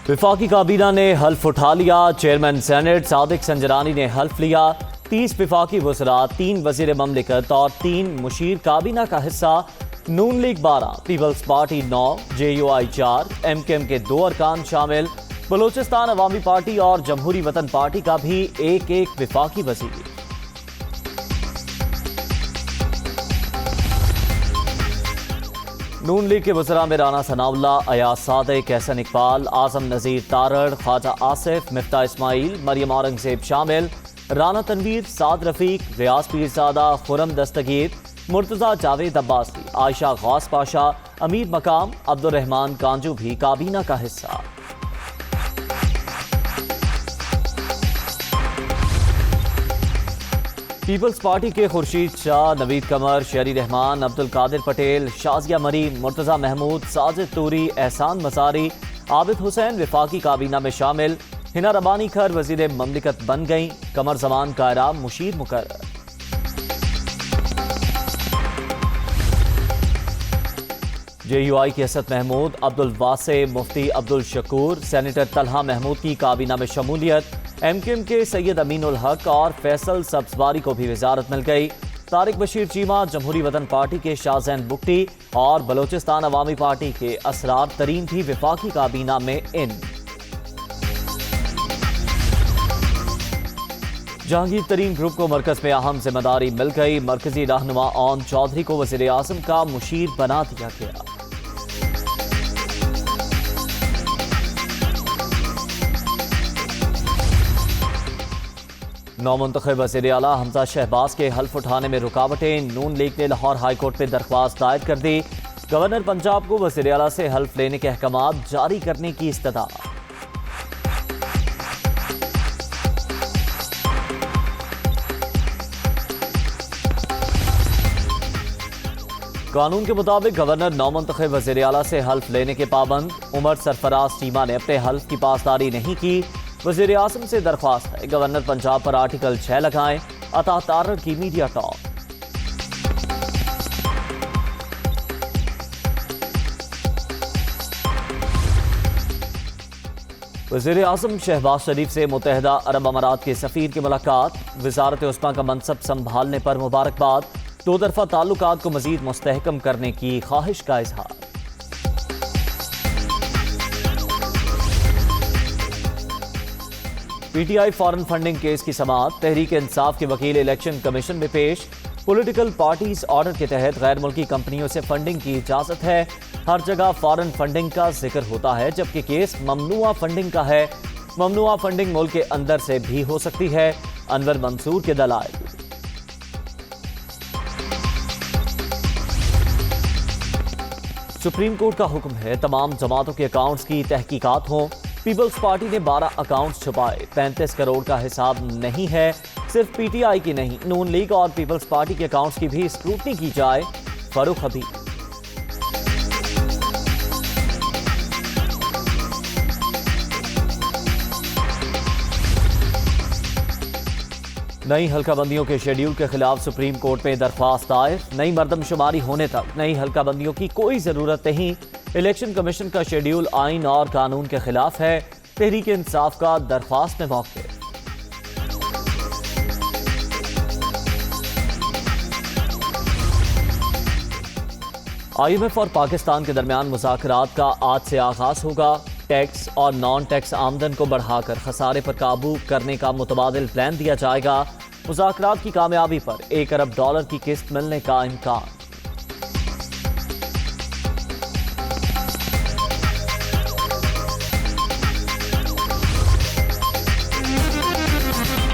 وفاقی کابینہ نے حلف اٹھا لیا۔ چیئرمین سینٹ صادق سنجرانی نے حلف لیا۔ 30 وفاقی وزراء، 3 وزیر مملکت اور 3 مشیر کابینہ کا حصہ۔ نون league 12، Peoples party 9، JUI 4، MKM کے 2 ارکان شامل۔ بلوچستان عوامی پارٹی اور جمہوری وطن پارٹی کا بھی ایک وفاقی وزیر۔ نون لیگ کے وزراء میں رانا ثناءاللہ، ایاز صادق، احسن اقبال، اعظم نذیر تارڑ، خواجہ آصف، مفتاح اسماعیل، مریم اورنگزیب شامل۔ رانا تنویر، سعد رفیق، ریاض پیرزادہ، خرم دستگیر، مرتضیٰ جاوید عباسی، عائشہ غوث پاشا، امیر مقام، عبدالرحمان کانجو بھی کابینہ کا حصہ۔ پیپلز پارٹی کے خورشید شاہ، نوید قمر، شہری رحمان، عبدالقادر پٹیل، شازیہ مریم، مرتضیٰ محمود، ساجد توری، احسان مزاری، عابد حسین وفاقی کابینہ میں شامل۔ ہنا ربانی کھر وزیر مملکت بن گئیں۔ قمر زمان کائرہ مشیر مقرر۔ JUI کی اسد محمود، عبدالواسع، مفتی عبدالشکور، سینیٹر طلحہ محمود کی کابینہ میں شمولیت۔ MKM کے سید امین الحق اور فیصل سبزواری کو بھی وزارت مل گئی۔ طارق بشیر چیمہ، جمہوری وطن پارٹی کے شاہ زین بگٹی اور بلوچستان عوامی پارٹی کے اسرار ترین بھی وفاقی کابینہ میں ان۔ جہانگیر ترین گروپ کو مرکز میں اہم ذمہ داری مل گئی۔ مرکزی رہنما اون چودھری کو وزیر اعظم کا مشیر بنا دیا گیا۔ نومنتخب وزیر اعلیٰ حمزہ شہباز کے حلف اٹھانے میں رکاوٹیں۔ نون لیگ نے لاہور ہائی کورٹ میں درخواست دائر کر دی۔ گورنر پنجاب کو وزیر اعلیٰ سے حلف لینے کے احکامات جاری کرنے کی استدعا۔ قانون کے مطابق گورنر نومنتخب وزیر اعلیٰ سے حلف لینے کے پابند۔ عمر سرفراز چیمہ نے اپنے حلف کی پاسداری نہیں کی۔ وزیر اعظم سے درخواست ہے گورنر پنجاب پر آرٹیکل 6 لگائیں۔ عطا تارڑ کی میڈیا ٹاک۔ وزیر اعظم شہباز شریف سے متحدہ عرب امارات کے سفیر کی ملاقات۔ وزارت عظمیٰ کا منصب سنبھالنے پر مبارکباد۔ 2 طرفہ تعلقات کو مزید مستحکم کرنے کی خواہش کا اظہار۔ PTI فارن فنڈنگ کیس کی سماعت۔ تحریک انصاف کے وکیل الیکشن کمیشن میں پیش۔ پولیٹیکل پارٹیز آرڈر کے تحت غیر ملکی کمپنیوں سے فنڈنگ کی اجازت ہے۔ ہر جگہ فارن فنڈنگ کا ذکر ہوتا ہے، جبکہ کیس ممنوعہ فنڈنگ کا ہے۔ ممنوعہ فنڈنگ ملک کے اندر سے بھی ہو سکتی ہے۔ انور منصور کے دلائل۔ سپریم کورٹ کا حکم ہے تمام جماعتوں کے اکاؤنٹس کی تحقیقات ہوں۔ پیپلز پارٹی نے 12 اکاؤنٹس چھپائے۔ 35 کروڑ کا حساب نہیں ہے۔ صرف PTI کی نہیں، نون لیگ اور پیپلز پارٹی کے اکاؤنٹس کی بھی اسکروٹنی کی جائے۔ فاروق حبیب۔ نئی حلقہ بندیوں کے شیڈیول کے خلاف سپریم کورٹ میں درخواست دائر۔ نئی مردم شماری ہونے تک نئی حلقہ بندیوں کی کوئی ضرورت نہیں۔ الیکشن کمیشن کا شیڈیول آئین اور قانون کے خلاف ہے۔ تحریک انصاف کا درخواست میں موقف۔ IMF اور پاکستان کے درمیان مذاکرات کا آج سے آغاز ہوگا۔ ٹیکس اور نان ٹیکس آمدن کو بڑھا کر خسارے پر قابو کرنے کا متبادل پلان دیا جائے گا۔ مذاکرات کی کامیابی پر $1 ارب کی قسط ملنے کا امکان۔